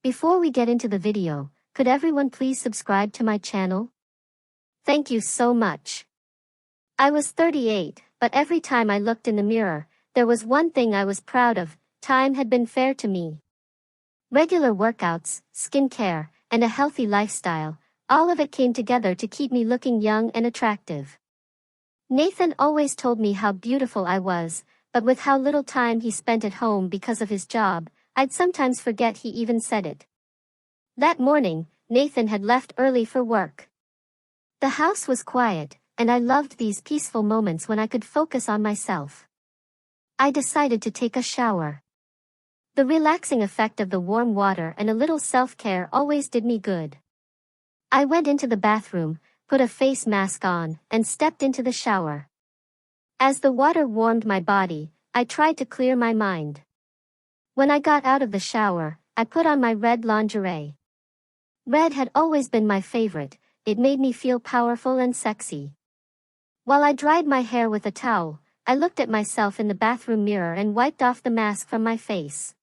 Before we get into the video, could everyone please subscribe to my channel? Thank you so much. I was 38, but every time I looked in the mirror, there was one thing I was proud of: time had been fair to me. Regular workouts, skincare, and a healthy lifestyle, all of it came together to keep me looking young and attractive. Nathan always told me how beautiful I was, but with how little time he spent at home because of his job, I'd sometimes forget he even said it. That morning, Nathan had left early for work. The house was quiet, and I loved these peaceful moments when I could focus on myself. I decided to take a shower. The relaxing effect of the warm water and a little self-care always did me good. I went into the bathroom, put a face mask on, and stepped into the shower. As the water warmed my body, I tried to clear my mind. When I got out of the shower, I put on my red lingerie. Red had always been my favorite. It made me feel powerful and sexy. While I dried my hair with a towel, I looked at myself in the bathroom mirror and wiped off the mask from my face.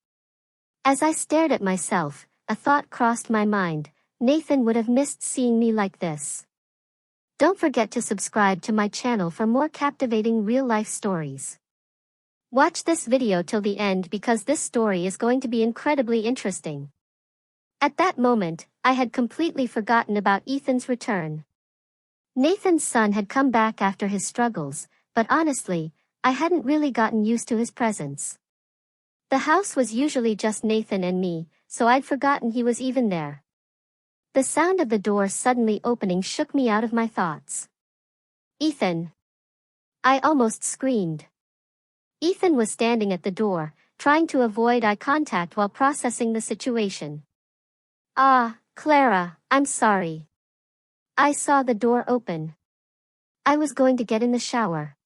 As I stared at myself, a thought crossed my mind: Nathan would have missed seeing me like this. Don't forget to subscribe to my channel for more captivating real-life stories. Watch this video till the end because this story is going to be incredibly interesting. At that moment, I had completely forgotten about Ethan's return. Nathan's son had come back after his struggles, but honestly, I hadn't really gotten used to his presence. The house was usually just Nathan and me, so I'd forgotten he was even there. The sound of the door suddenly opening shook me out of my thoughts. "Ethan!" I almost screamed. Ethan was standing at the door, trying to avoid eye contact while processing the situation. "Ah, Clara, I'm sorry. I saw the door open. I was going to get in the shower."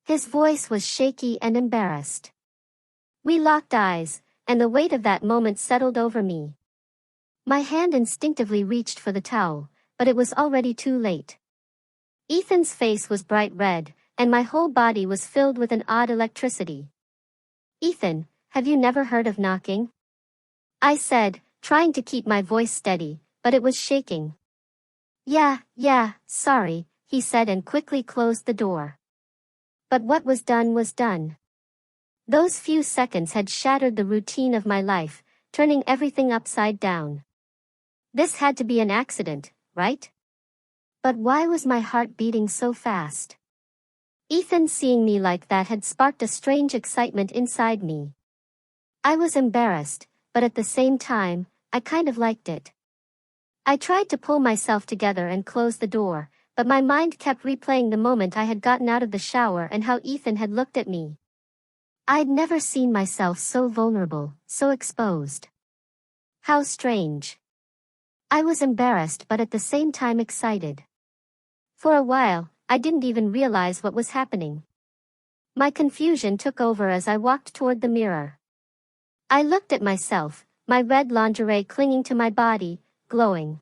His voice was shaky and embarrassed. We locked eyes, and the weight of that moment settled over me. My hand instinctively reached for the towel, but it was already too late. Ethan's face was bright red, and my whole body was filled with an odd electricity. "Ethan, have you never heard of knocking?" I said, trying to keep my voice steady, but it was shaking. Yeah, sorry," he said and quickly closed the door. But what was done was done. Those few seconds had shattered the routine of my life, turning everything upside down. This had to be an accident, right? But why was my heart beating so fast? Ethan seeing me like that had sparked a strange excitement inside me. I was embarrassed, but at the same time, I kind of liked it. I tried to pull myself together and close the door, but my mind kept replaying the moment I had gotten out of the shower and how Ethan had looked at me. I'd never seen myself so vulnerable, so exposed. How strange. I was embarrassed but at the same time excited. For a while, I didn't even realize what was happening. My confusion took over as I walked toward the mirror. I looked at myself, my red lingerie clinging to my body, glowing.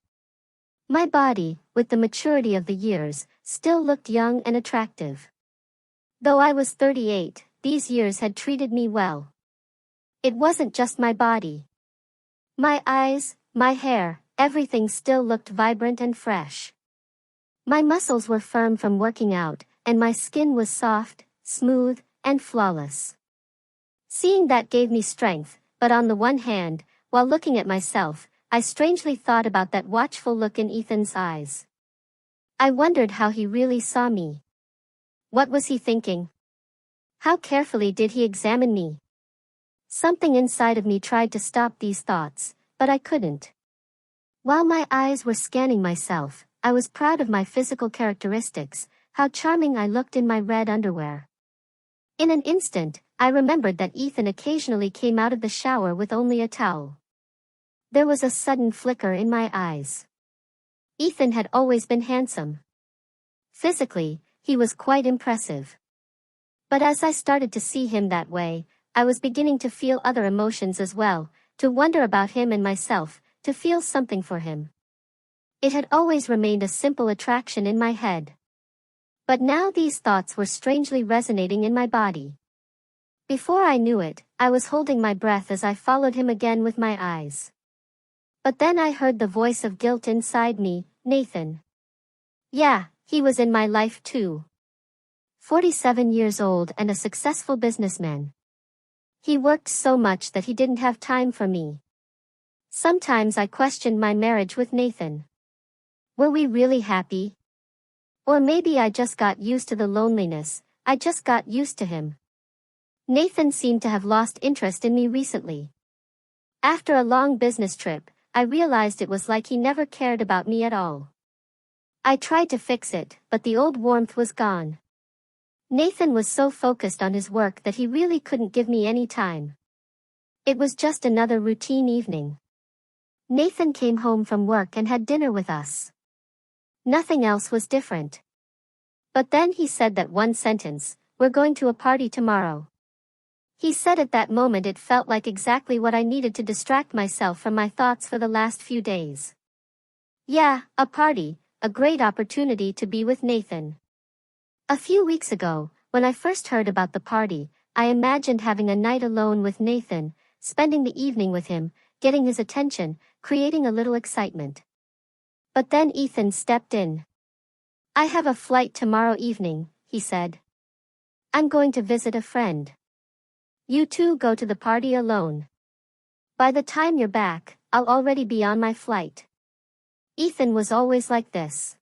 My body, with the maturity of the years, still looked young and attractive. Though I was 38, these years had treated me well. It wasn't just my body. My eyes, my hair, everything still looked vibrant and fresh. My muscles were firm from working out, and my skin was soft, smooth, and flawless. Seeing that gave me strength, but on the one hand, while looking at myself, I strangely thought about that watchful look in Ethan's eyes. I wondered how he really saw me. What was he thinking? How carefully did he examine me? Something inside of me tried to stop these thoughts, but I couldn't. While my eyes were scanning myself, I was proud of my physical characteristics, how charming I looked in my red underwear. In an instant, I remembered that Ethan occasionally came out of the shower with only a towel. There was a sudden flicker in my eyes. Ethan had always been handsome. Physically, he was quite impressive. But as I started to see him that way, I was beginning to feel other emotions as well, to wonder about him and myself, to feel something for him. It had always remained a simple attraction in my head. But now these thoughts were strangely resonating in my body. Before I knew it, I was holding my breath as I followed him again with my eyes. But then I heard the voice of guilt inside me, Nathan. Yeah, he was in my life too. 47 years old and a successful businessman. He worked so much that he didn't have time for me. Sometimes I questioned my marriage with Nathan. Were we really happy? Or maybe I just got used to the loneliness, I just got used to him. Nathan seemed to have lost interest in me recently. After a long business trip, I realized it was like he never cared about me at all. I tried to fix it, but the old warmth was gone. Nathan was so focused on his work that he really couldn't give me any time. It was just another routine evening. Nathan came home from work and had dinner with us. Nothing else was different. But then he said that one sentence, "We're going to a party tomorrow." He said at that moment it felt like exactly what I needed to distract myself from my thoughts for the last few days. Yeah, a party, a great opportunity to be with Nathan. A few weeks ago, when I first heard about the party, I imagined having a night alone with Nathan, spending the evening with him, getting his attention, creating a little excitement. But then Ethan stepped in. "I have a flight tomorrow evening," he said. "I'm going to visit a friend. You two go to the party alone. By the time you're back, I'll already be on my flight." Ethan was always like this.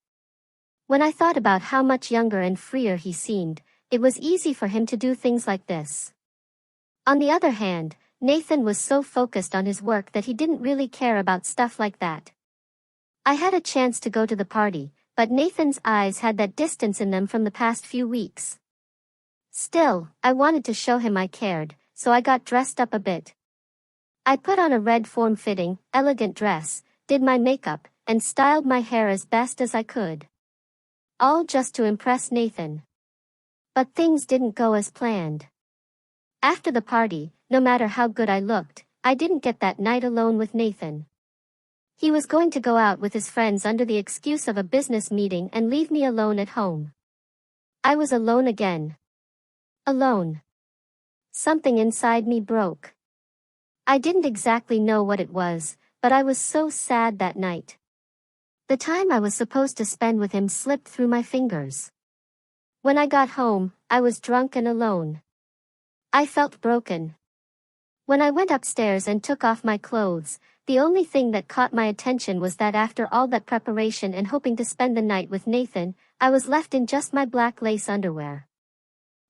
When I thought about how much younger and freer he seemed, it was easy for him to do things like this. On the other hand, Nathan was so focused on his work that he didn't really care about stuff like that. I had a chance to go to the party, but Nathan's eyes had that distance in them from the past few weeks. Still, I wanted to show him I cared, so I got dressed up a bit. I put on a red form-fitting, elegant dress, did my makeup, and styled my hair as best as I could. All just to impress Nathan. But things didn't go as planned. After the party, no matter how good I looked, I didn't get that night alone with Nathan. He was going to go out with his friends under the excuse of a business meeting and leave me alone at home. I was alone again. Alone. Something inside me broke. I didn't exactly know what it was, but I was so sad that night. The time I was supposed to spend with him slipped through my fingers. When I got home, I was drunk and alone. I felt broken. When I went upstairs and took off my clothes, the only thing that caught my attention was that after all that preparation and hoping to spend the night with Nathan, I was left in just my black lace underwear.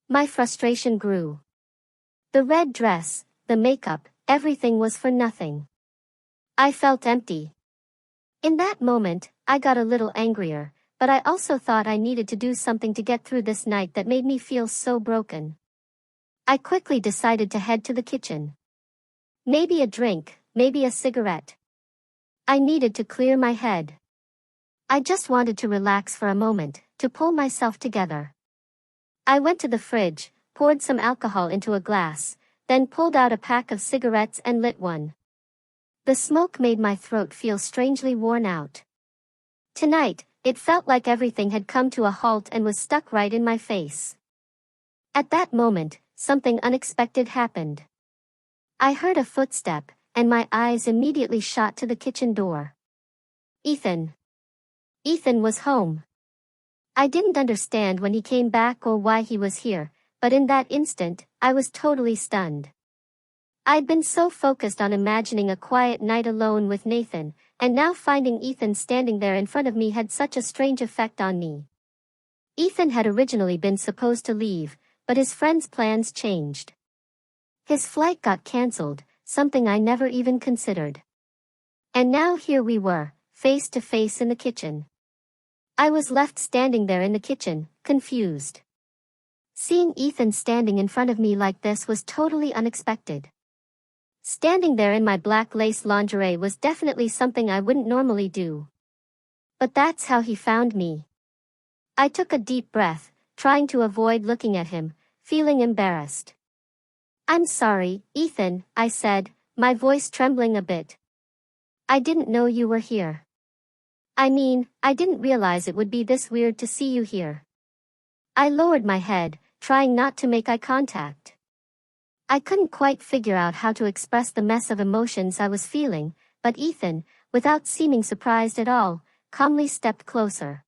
My frustration grew. The red dress, the makeup, everything was for nothing. I felt empty. In that moment, I got a little angrier, but I also thought I needed to do something to get through this night that made me feel so broken. I quickly decided to head to the kitchen. Maybe a drink, maybe a cigarette. I needed to clear my head. I just wanted to relax for a moment, to pull myself together. I went to the fridge, poured some alcohol into a glass, then pulled out a pack of cigarettes and lit one. The smoke made my throat feel strangely worn out. Tonight, it felt like everything had come to a halt and was stuck right in my face. At that moment, something unexpected happened. I heard a footstep, and my eyes immediately shot to the kitchen door. Ethan. Ethan was home. I didn't understand when he came back or why he was here, but in that instant, I was totally stunned. I'd been so focused on imagining a quiet night alone with Nathan, and now finding Ethan standing there in front of me had such a strange effect on me. Ethan had originally been supposed to leave, but his friend's plans changed. His flight got cancelled, something I never even considered. And now here we were, face to face in the kitchen. I was left standing there in the kitchen, confused. Seeing Ethan standing in front of me like this was totally unexpected. Standing there in my black lace lingerie was definitely something I wouldn't normally do. But that's how he found me. I took a deep breath, trying to avoid looking at him, feeling embarrassed. "I'm sorry, Ethan," I said, my voice trembling a bit. "I didn't know you were here. I mean, I didn't realize it would be this weird to see you here." I lowered my head, trying not to make eye contact. I couldn't quite figure out how to express the mess of emotions I was feeling, but Ethan, without seeming surprised at all, calmly stepped closer.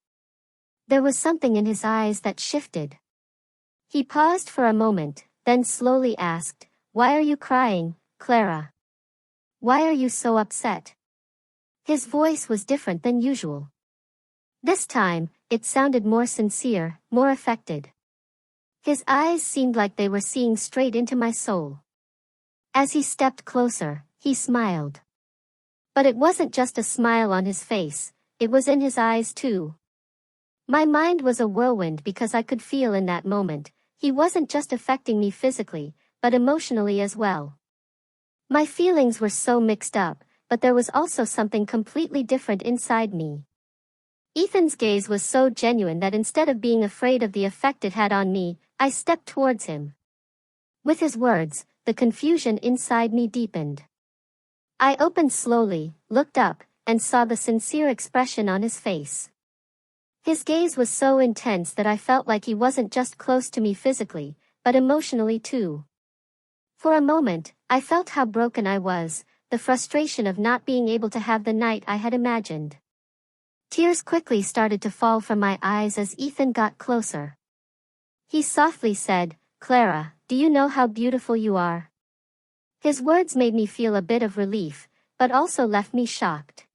There was something in his eyes that shifted. He paused for a moment, then slowly asked, "Why are you crying, Clara? Why are you so upset?" His voice was different than usual. This time, it sounded more sincere, more affected. His eyes seemed like they were seeing straight into my soul. As he stepped closer, he smiled. But it wasn't just a smile on his face, it was in his eyes too. My mind was a whirlwind because I could feel in that moment, he wasn't just affecting me physically, but emotionally as well. My feelings were so mixed up, but there was also something completely different inside me. Ethan's gaze was so genuine that instead of being afraid of the effect it had on me, I stepped towards him. With his words, the confusion inside me deepened. I opened slowly, looked up, and saw the sincere expression on his face. His gaze was so intense that I felt like he wasn't just close to me physically, but emotionally too. For a moment, I felt how broken I was, the frustration of not being able to have the night I had imagined. Tears quickly started to fall from my eyes as Ethan got closer. He softly said, "Clara, do you know how beautiful you are?" His words made me feel a bit of relief, but also left me shocked.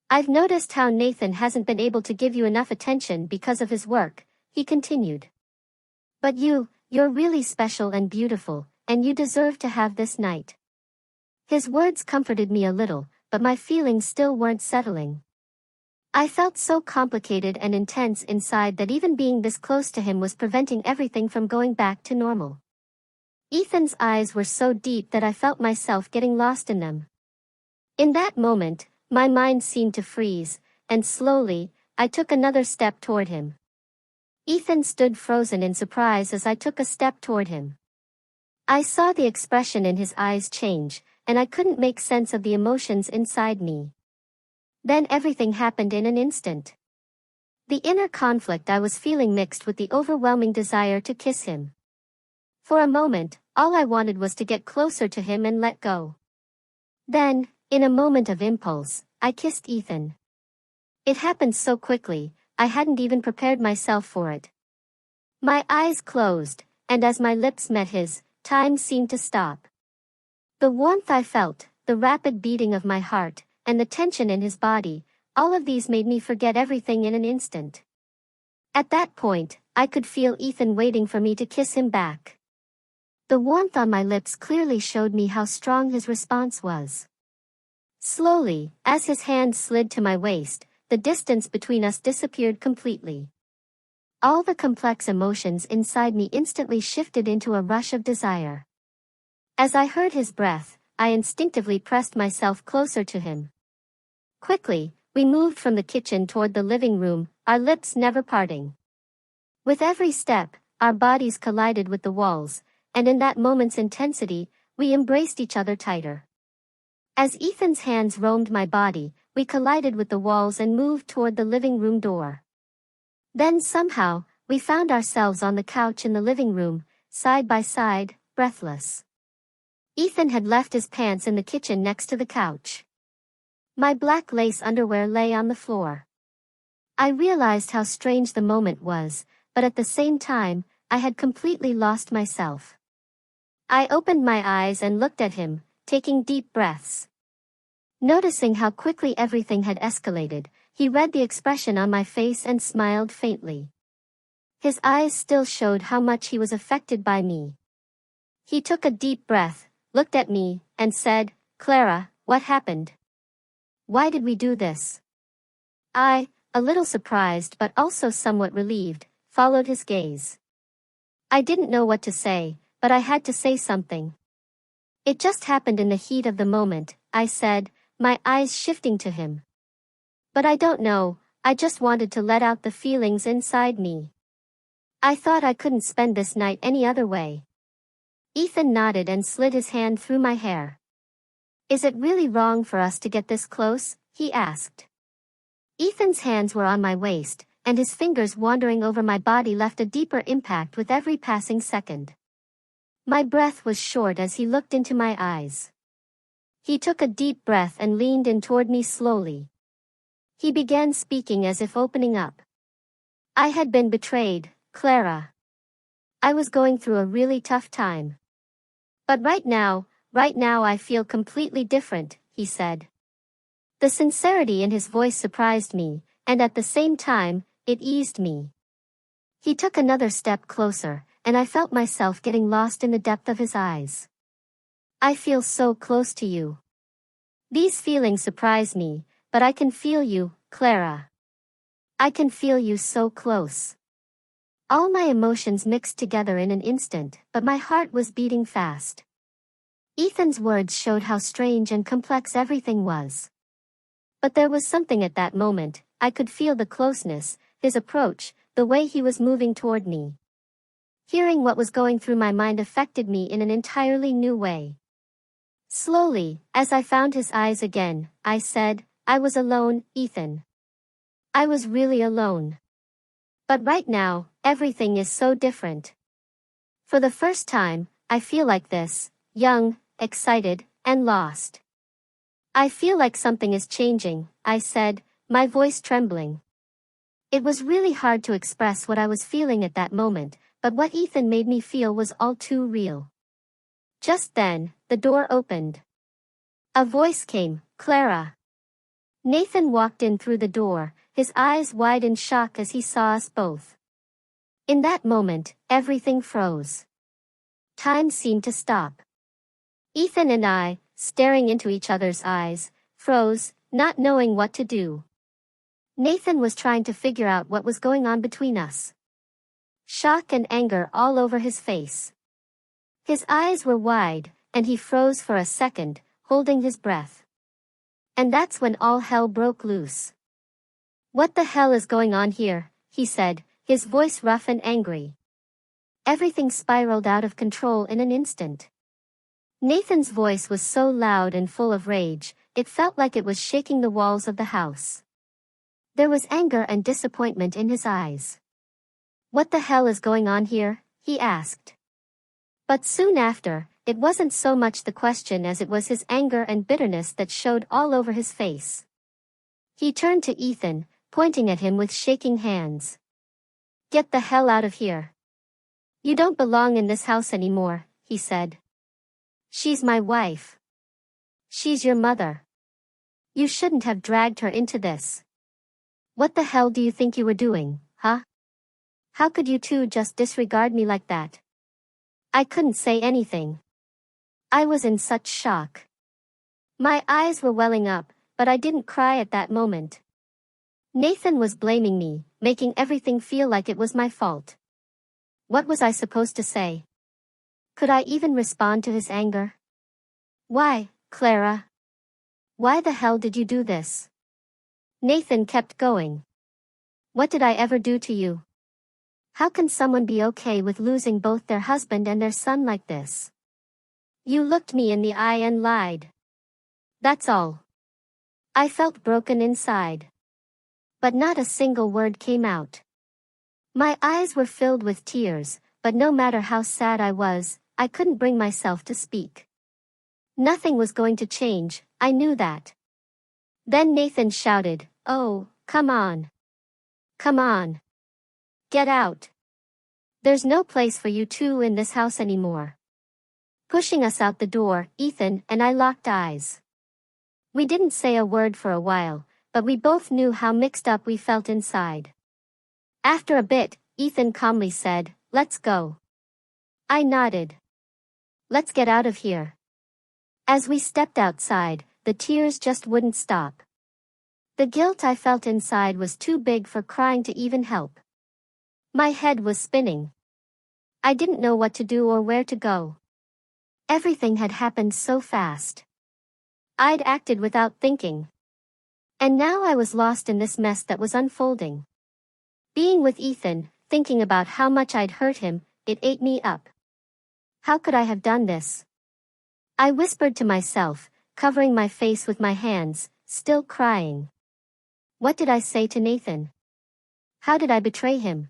"I've noticed how Nathan hasn't been able to give you enough attention because of his work," he continued. "But you're really special and beautiful, and you deserve to have this night." His words comforted me a little, but my feelings still weren't settling. I felt so complicated and intense inside that even being this close to him was preventing everything from going back to normal. Ethan's eyes were so deep that I felt myself getting lost in them. In that moment, my mind seemed to freeze, and slowly, I took another step toward him. Ethan stood frozen in surprise as I took a step toward him. I saw the expression in his eyes change, and I couldn't make sense of the emotions inside me. Then everything happened in an instant. The inner conflict I was feeling mixed with the overwhelming desire to kiss him. For a moment, all I wanted was to get closer to him and let go. Then, in a moment of impulse, I kissed Ethan. It happened so quickly, I hadn't even prepared myself for it. My eyes closed, and as my lips met his, time seemed to stop. The warmth I felt, the rapid beating of my heart, and the tension in his body, all of these made me forget everything in an instant. At that point, I could feel Ethan waiting for me to kiss him back. The warmth on my lips clearly showed me how strong his response was. Slowly, as his hand slid to my waist, the distance between us disappeared completely. All the complex emotions inside me instantly shifted into a rush of desire. As I heard his breath, I instinctively pressed myself closer to him. Quickly, we moved from the kitchen toward the living room, our lips never parting. With every step, our bodies collided with the walls, and in that moment's intensity, we embraced each other tighter. As Ethan's hands roamed my body, we collided with the walls and moved toward the living room door. Then somehow, we found ourselves on the couch in the living room, side by side, breathless. Ethan had left his pants in the kitchen next to the couch. My black lace underwear lay on the floor. I realized how strange the moment was, but at the same time, I had completely lost myself. I opened my eyes and looked at him, taking deep breaths. Noticing how quickly everything had escalated, he read the expression on my face and smiled faintly. His eyes still showed how much he was affected by me. He took a deep breath, looked at me, and said, "Clara, what happened? Why did we do this?" I, a little surprised but also somewhat relieved, followed his gaze. I didn't know what to say, but I had to say something. "It just happened in the heat of the moment," I said, my eyes shifting to him. "But I don't know, I just wanted to let out the feelings inside me. I thought I couldn't spend this night any other way." Ethan nodded and slid his hand through my hair. "Is it really wrong for us to get this close?" he asked. Ethan's hands were on my waist, and his fingers wandering over my body left a deeper impact with every passing second. My breath was short as he looked into my eyes. He took a deep breath and leaned in toward me slowly. He began speaking as if opening up. I had been betrayed, Clara. I was going through a really tough time. But right now I feel completely different, he said. The sincerity in his voice surprised me, and at the same time, it eased me. He took another step closer, and I felt myself getting lost in the depth of his eyes. I feel so close to you. These feelings surprise me, but I can feel you, Clara. I can feel you so close. All my emotions mixed together in an instant, but my heart was beating fast. Ethan's words showed how strange and complex everything was. But there was something at that moment. I could feel the closeness, his approach, the way he was moving toward me. Hearing what was going through my mind affected me in an entirely new way. Slowly, as I found his eyes again, I said, I was alone, Ethan. I was really alone. But right now, everything is so different. For the first time, I feel like this, young, excited, and lost. I feel like something is changing, I said, my voice trembling. It was really hard to express what I was feeling at that moment, but what Ethan made me feel was all too real. Just then, the door opened. A voice came, Clara. Nathan walked in through the door, his eyes wide in shock as he saw us both. In that moment, everything froze. Time seemed to stop. Ethan and I, staring into each other's eyes, froze, not knowing what to do. Nathan was trying to figure out what was going on between us. Shock and anger all over his face. His eyes were wide, and he froze for a second, holding his breath. And that's when all hell broke loose. What the hell is going on here? He said, his voice rough and angry. Everything spiraled out of control in an instant. Nathan's voice was so loud and full of rage, it felt like it was shaking the walls of the house. There was anger and disappointment in his eyes. What the hell is going on here? He asked. But soon after, it wasn't so much the question as it was his anger and bitterness that showed all over his face. He turned to Ethan, pointing at him with shaking hands. Get the hell out of here. You don't belong in this house anymore, he said. She's my wife. She's your mother. You shouldn't have dragged her into this. What the hell do you think you were doing, huh? How could you two just disregard me like that? I couldn't say anything. I was in such shock. My eyes were welling up, but I didn't cry at that moment. Nathan was blaming me, making everything feel like it was my fault. What was I supposed to say? Could I even respond to his anger? Why, Clara? Why the hell did you do this? Nathan kept going. What did I ever do to you? How can someone be okay with losing both their husband and their son like this? You looked me in the eye and lied. That's all. I felt broken inside. But not a single word came out. My eyes were filled with tears, but no matter how sad I was, I couldn't bring myself to speak. Nothing was going to change, I knew that. Then Nathan shouted, "Oh, come on. Come on. Get out. There's no place for you two in this house anymore." Pushing us out the door, Ethan and I locked eyes. We didn't say a word for a while, but we both knew how mixed up we felt inside. After a bit, Ethan calmly said, "Let's go." I nodded. Let's get out of here. As we stepped outside, the tears just wouldn't stop. The guilt I felt inside was too big for crying to even help. My head was spinning. I didn't know what to do or where to go. Everything had happened so fast. I'd acted without thinking. And now I was lost in this mess that was unfolding. Being with Ethan, thinking about how much I'd hurt him, it ate me up. How could I have done this? I whispered to myself, covering my face with my hands, still crying. What did I say to Nathan? How did I betray him?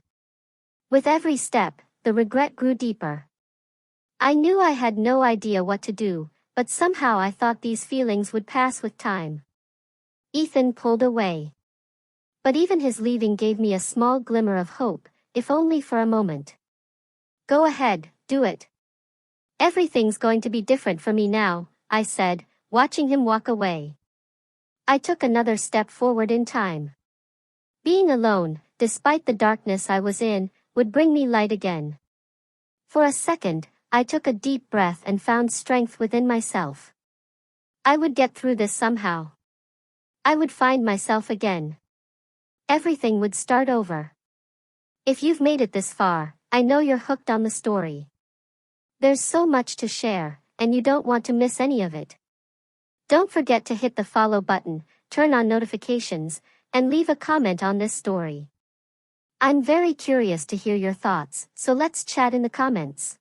With every step, the regret grew deeper. I knew I had no idea what to do, but somehow I thought these feelings would pass with time. Ethan pulled away. But even his leaving gave me a small glimmer of hope, if only for a moment. Go ahead, do it. Everything's going to be different for me now, I said, watching him walk away. I took another step forward in time. Being alone, despite the darkness I was in, would bring me light again. For a second, I took a deep breath and found strength within myself. I would get through this somehow. I would find myself again. Everything would start over. If you've made it this far, I know you're hooked on the story. There's so much to share, and you don't want to miss any of it. Don't forget to hit the follow button, turn on notifications, and leave a comment on this story. I'm very curious to hear your thoughts, so let's chat in the comments.